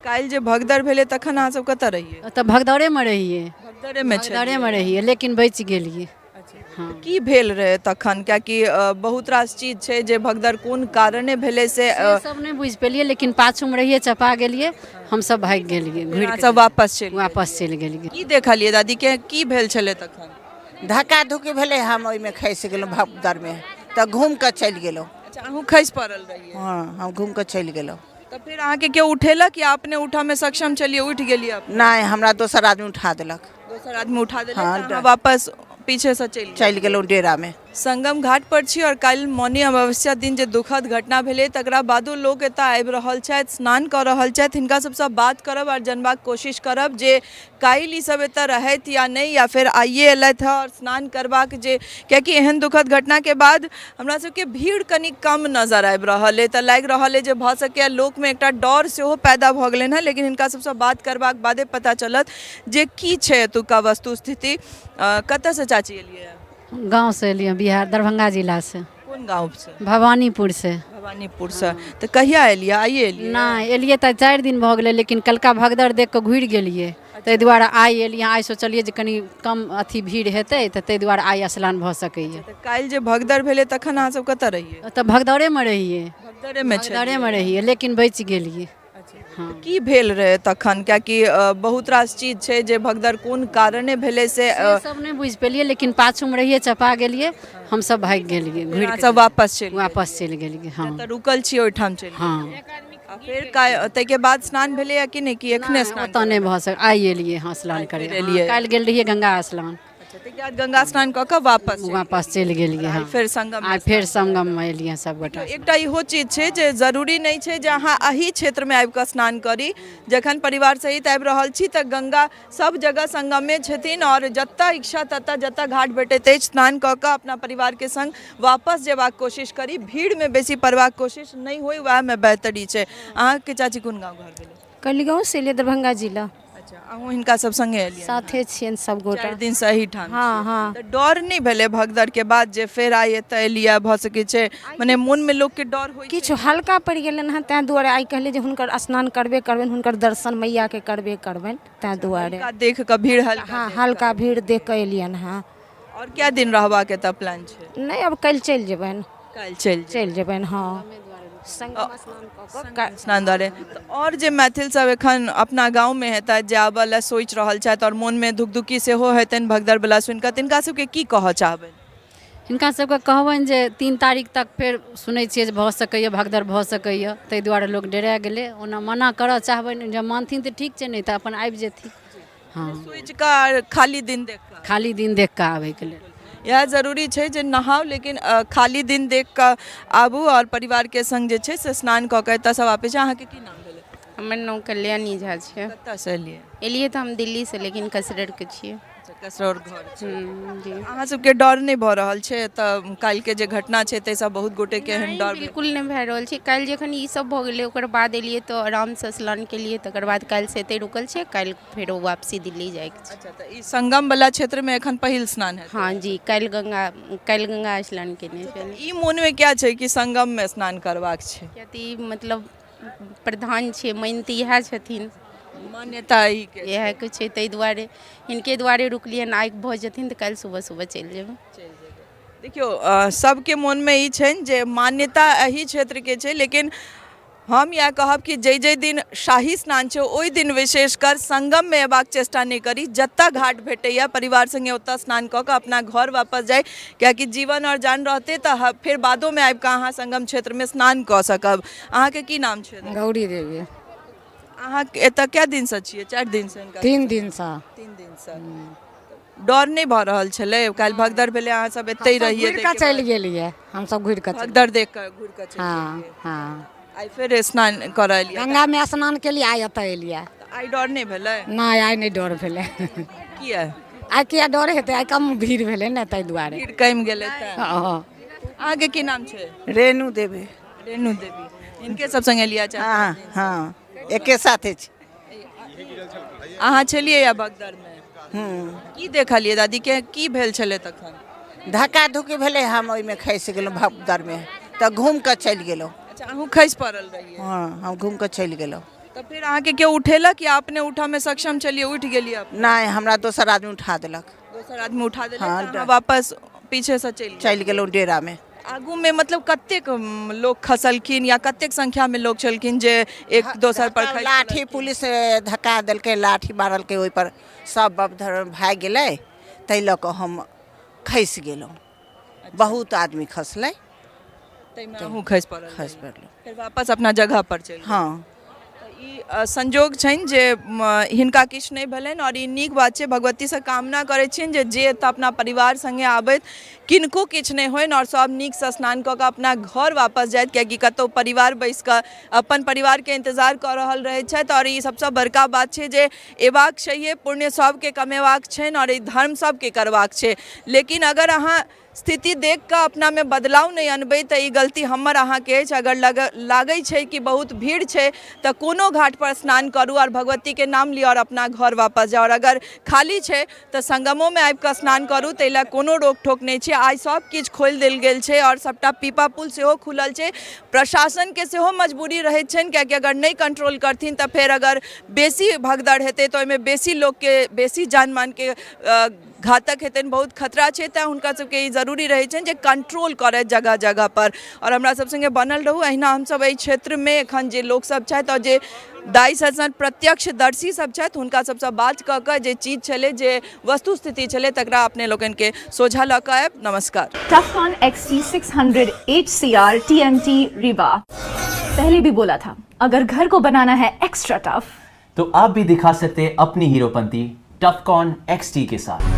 काल्हि जे भगदड़ भेलै तखन अहाँ सब कतऽ रहियै? तऽ भगदड़े में रहिए। भगदड़े में भगदड़े में रहिए लेकिन बच गेलिए। हाँ। की भेल रहे तखन कियाकि बहुत रास चीज छै जे भगदड़ कोन कारणे भेलै से से सब नहीं बुझ पेलिए लेकिन पाछू में रहिए चपा गेलिए। हम सब भाग गेलिए घुर अहाँ के सब वापस चल गेलिए। की देखलियै दादी के की भेल छलै तखन? धक्का धुक्की भेलै हम ओहिमे खसि गेलहुँ भगदड़ में तऽ घूम कऽ चलि गेलहुँ। अच्छा अहूँ खसि पड़ल रहियै? हाँ हम घूम कऽ चलि गेलहुँ। तऽ फिर अहाँके केओ उठेलक या अपने उठऽ में सक्षम छलियै उठि गेलियै अपने? नहीं हमरा दोसर आदमी उठा देलक। दोसर आदमी उठा देलक हाँ, तऽ अहाँ वापस पीछे से चलि गेलहुँ डेरा में। संगम घाट पर छी और काल्हि मौनी अमावस्या दिन जे दुखद घटना भेलै तकरा बादो लोग एतऽ आबि रहल छथि, स्नान कऽ रहल छथि। हिनका सबसँ बात करब और जानबाक कोशिश करब जे काल्हि ई सब एतऽ रहथि या नहीं या फिर आइए एलथि हँ और स्नान करबाक जे कियाकि एहन दुखद घटना के बाद हमरा सबके भीड़ कनि कम नजर आबि रहल अइ। तऽ लागि रहल अइ जे भऽ सकैए लोक में एकटा डर सेहो पैदा भऽ गेलनि हँ, लेकिन हिनका सबसँ बात करबाक बादे पता चलत जे की छै एतुका वस्तुस्थिति। कतऽसँ चाची एलियै? गाँव से एलिए बिहार दरभंगा जिला से। कोन गाँव से? भवानीपुर से। भवानीपुर से। तऽ कहिया एलियै? आइए एलियै? नहीं एलिए तऽ 4 दिन भऽ गेलै लेकिन कलका भगदड़ देख कऽ घुरि गेलिए। ताहि दुआरे आइ एलिए। आइ सोचलिए जे कनि कम अथी भीड़ हेतै तऽ ताहि दुआरे आइ स्नान भऽ सकैए। तऽ काल्हि जे भगदड़ भेलै तखन अहाँ सब कतऽ रहियै? तऽ भगदड़े में रहिए। भगदड़े में रहिए लेकिन बच गेलिए। हाँ। की भेल रहे तखन कियाकि बहुत रास चीज छै जे भगदड़ कोन कारणे भेलै से सब नहीं बुझ पेलिए लेकिन पाछू में रहिए चपा गेलिए। हम सब भाग गेलिए घुर अहाँ के सब वापस चल गेलिए। हाँ तऽ रुकल छी ओहिठाम चलि हाँ। आ फिर ताहिके बाद स्नान भेलै या कि नहीं कि एखने स्नान? ओतऽ नहीं भऽ सक आइ एलिए हाँ स्नान करे। काल्हि गेल रहिए गंगा स्नान। अच्छा ताहिके बाद गंगा स्नान कऽ कऽ वापस चल गेलिए। हाँ फिर संगम आइ फिर संगम में एलिए सब गोटा। एकटा इहो चीज छै जे जरूरी नहीं छै जे अहाँ एही क्षेत्र में आबि कऽ स्नान करी। जखन परिवार सहित आबि रहल छी तऽ गंगा सब जगह संगमे छथिन और जतऽ इच्छा ततऽ जतऽ घाट भेटैत अछि स्नान कऽ कऽ अपना परिवार के संग वापस जेबाक कोशिश करी। भीड़ में बेसी पड़बाक कोशिश नहीं होय वएह में बेहतरी छै। अहाँके चाची कोन गाँव घर भेलै? कलिगाँव से एलिए दरभंगा जिला। अच्छा अहूँ हिनका सब संगे एलियै? साथे छियन सब गोटा। 4 दिन से एहीठाम? हाँ हाँ। तऽ डर नहीं भेलै भगदड़ के बाद जे फेर आइ एतऽ एलियै भऽ सकै छै मने मोन में लोक के डर होइ छै? किछु हल्का पड़ि गेलनि हँ ताहि दुआरे आइ कहलिए जे हुनकर स्नान करबे करबनि, हुनकर दर्शन मैया के करबे करबनि ताहि दुआरे। देख कऽ भीड़ हल्का? हाँ हल्का भीड़ देख कऽ एलियनि हँ। और क्या दिन रहबाक एतऽ प्लान छै? नहीं अब कल चलि जेबनि। काल्हि चलि जेबनि हाँ। संगम स्नान कऽ कऽ स्नान द्वारे और जे मैथिल सब एखन अपना गाँव में हेतै जे आबऽ लए सोचि रहल छथि और मोन में धुकधुकी सेहो हेतनि भगदड़ बला सुनि कऽ, तिनका सबके की कहऽ चाहबनि? हिनका सबके कहबनि जे 3 तारीख तक फेर सुनै छियै जे भऽ सकैए भगदड़ भऽ सकैए। ताहि दुआरे लोक डेरा गेलै। ओना मना करऽ चाहबनि जब मानथिन तऽ ठीक छै नहीं तऽ अपन आबि जेथिन। हाँ सोचि कऽ खाली दिन देख कऽ? खाली दिन देख कऽ आबैके लेल। यह जरूरी छै जे नहाउ लेकिन खाली दिन देख कऽ आबू और परिवार के संग जे छै से स्नान कऽ कऽ एतऽसँ वापस। अहाँके की नाम भेलै? हमर नाम कल्याणी झा छै। कतऽसँ एलियै? एलिए तऽ हम दिल्ली से लेकिन कसरर के छियै। कसरौर घर छै। जी। अहाँ सबके डर नहीं भऽ रहल छै तऽ काल्हि के जे घटना छै ताहिसँ बहुत गोटे के एहन डर? बिल्कुल नहीं भए रहल छै। काल्हि जखन ई सब भऽ गेलै ओकर बाद एलिए तऽ आराम से स्नान केलिए। तकर बाद काल्हि से एतै रुकल छै। काल्हि फेरो वापसी दिल्ली जाएके छै। अच्छा तऽ ई संगम वाला क्षेत्र में एखन पहिल स्नान है? हाँ जी काल्हि गंगा स्नान केने छलिए। ई मोन में क्या छै कि संगम में स्नान करबाक छै? कियाकि मतलब प्रधान छै मेन तऽ इएह छथिन। मान्यता इएह के छै ताहि दुआरे हिनके दुआरे रुकलिए। आइ भऽ जेथिन तऽ काल्हि सुबह सुबह चलि जेबै। देखियो सबके मोन में ई छनि जे मान्यता एही क्षेत्र के छै लेकिन हम यह कहब कि जै दिन शाही स्नान छै ओहि दिन विशेषकर संगम में एबाक चेष्टा नहीं करी। जतऽ घाट भेटैया परिवार संगे ओतऽ स्नान कऽ कऽ अपना घर वापस जाए कियाकि जीवन और जान रहते तऽ फिर बादो में आबि कऽ अहाँ संगम क्षेत्र में स्नान कऽ सकब। अहाँके की नाम छै? गौरी देवी। अहाँ एतऽ क्या दिन से छियै? 4 दिन से? 3 दिन से। 3 दिन से। डर नहीं भऽ रहल छलै? काल्हि भगदड़ भेलै अहाँ सब एतै रहियै? घुरि कऽ चलि गेलिए। हम सब घुरि कऽ भगदड़ देख कऽ घुरि कऽ चलि हाँ गेलियै। हाँ। आइ फिर स्नान करऽ एलियै? गंगा में स्नान केलिए आइ एतऽ एलिए। आइ डर नहीं भेलै? नहीं आइ नहीं डर भेलै। किया? आइ किया डर हेतै? आइ कम भीड़ भेलै ने ताहि दुआरे। भीड़ कमि गेलै तऽ? हाँ। अहाँके की नाम छै? रेणु देवी। रेणु देवी। इनके सब संगे एलियै? हाँ हाँ एके साथे छी। अहाँ छलियै या भगदड़ में? की देखलियै दादी के की भेल छलै तखन? धक्का धुक्की भेलै हम ओहिमे खसि गेलहुँ भगदड़ में तऽ घूम कऽ चलि गेलहुँ। अच्छा अहूँ खसि पड़ल रहियै? हाँ हम घूम कऽ चलि गेलहुँ। तो फिर अहाँ के केओ उठेला कि आपने उठा में सक्षम चलिए उठ गेलिए आप नहीं हमरा दोसर आदमी उठा देलक, दोसर आदमी उठा देलक हाँ, तऽ अहाँ वापस पीछे से चलि गेलहुँ डेरा में। आगू में मतलब कतेक लोग खसलखिन या कतेक संख्या में लोग छलखिन जे एक दोसर पर खसि लाठी पुलिस धक्का देलकै, लाठी मारलकै, ओहि पर सब बबधर भागि गेलै, ताहि लऽ कऽ हम खसि गेलहुँ। बहुत आदमी खसलै, ताहिमे अहूँ खसि पड़ल खसि पड़लहुँ। फिर वापस अपना जगह पर चलि गेल। हाँ ई संजोग छनि जे हिनका किछु नहि भेलनि और ई नीक बात छै। भगवती से कामना करै छियनि जे एतऽ अपना परिवार संगे आबैत किनको किछु नहि होनि और सब नीक से स्नान कऽ कऽ अपना घर वापस जाइत, कियाकि कतौ परिवार बैस कऽ अपन परिवार के इंतजार कऽ रहल रहै छथि। और ई सबसँ बड़का बात छै जे एबाक चाहिए, पुण्य सबके कमेबाक छनि और ई धर्म सबके करबाक छै। लेकिन अगर अहाँ स्थिति देख कऽ अपना में बदलाव नहीं अनबै तऽ ई गलती हमर अहाँके अछि। अगर लागै छै कि बहुत भीड़ छै तऽ कोनो घाट पर स्नान करू और भगवती के नाम लिअ और अपना घर वापस जाउ। और अगर खाली छै तऽ संगमो में आबि कऽ स्नान करू, ताहि लए कोनो रोक टोक नहीं छै। आइ सब किछु खोलि देल गेल छै और सबटा पीपा पुल सेहो खुलल छै। प्रशासन के सेहो मजबूरी रहैत छनि, कियाकि अगर नहीं कंट्रोल करथिन तऽ फेर अगर बेसी भगदड़ हेतै तऽ ओहिमे बेसी लोग के बेसी जान मान के घातक हेतनि, बहुत खतरा छै। तेँ हुनका सबके ई जरूरी रहै छनि जे कंट्रोल करथि जगह जगह पर। और हमरा सब संगे बनल रहू। अहिना हमसब एहि क्षेत्र में एखन जे लोक सब छथि और जे दाई सजन प्रत्यक्षदर्शी सब छथि हुनका सबसँ बात कऽ कऽ जे चीज छलै, जे वस्तु स्थिति छलै, तकरा अपने लोकनि के सोझा लऽ कऽ आयब। नमस्कार। टफकॉन XT 600 HCR TNT रीवा। पहले भी बोला था, अगर घर को बनाना है एक्स्ट्रा टफ तो आप भी दिखा सकते हैं अपनी हीरोपंती टफकॉन XT के साथ।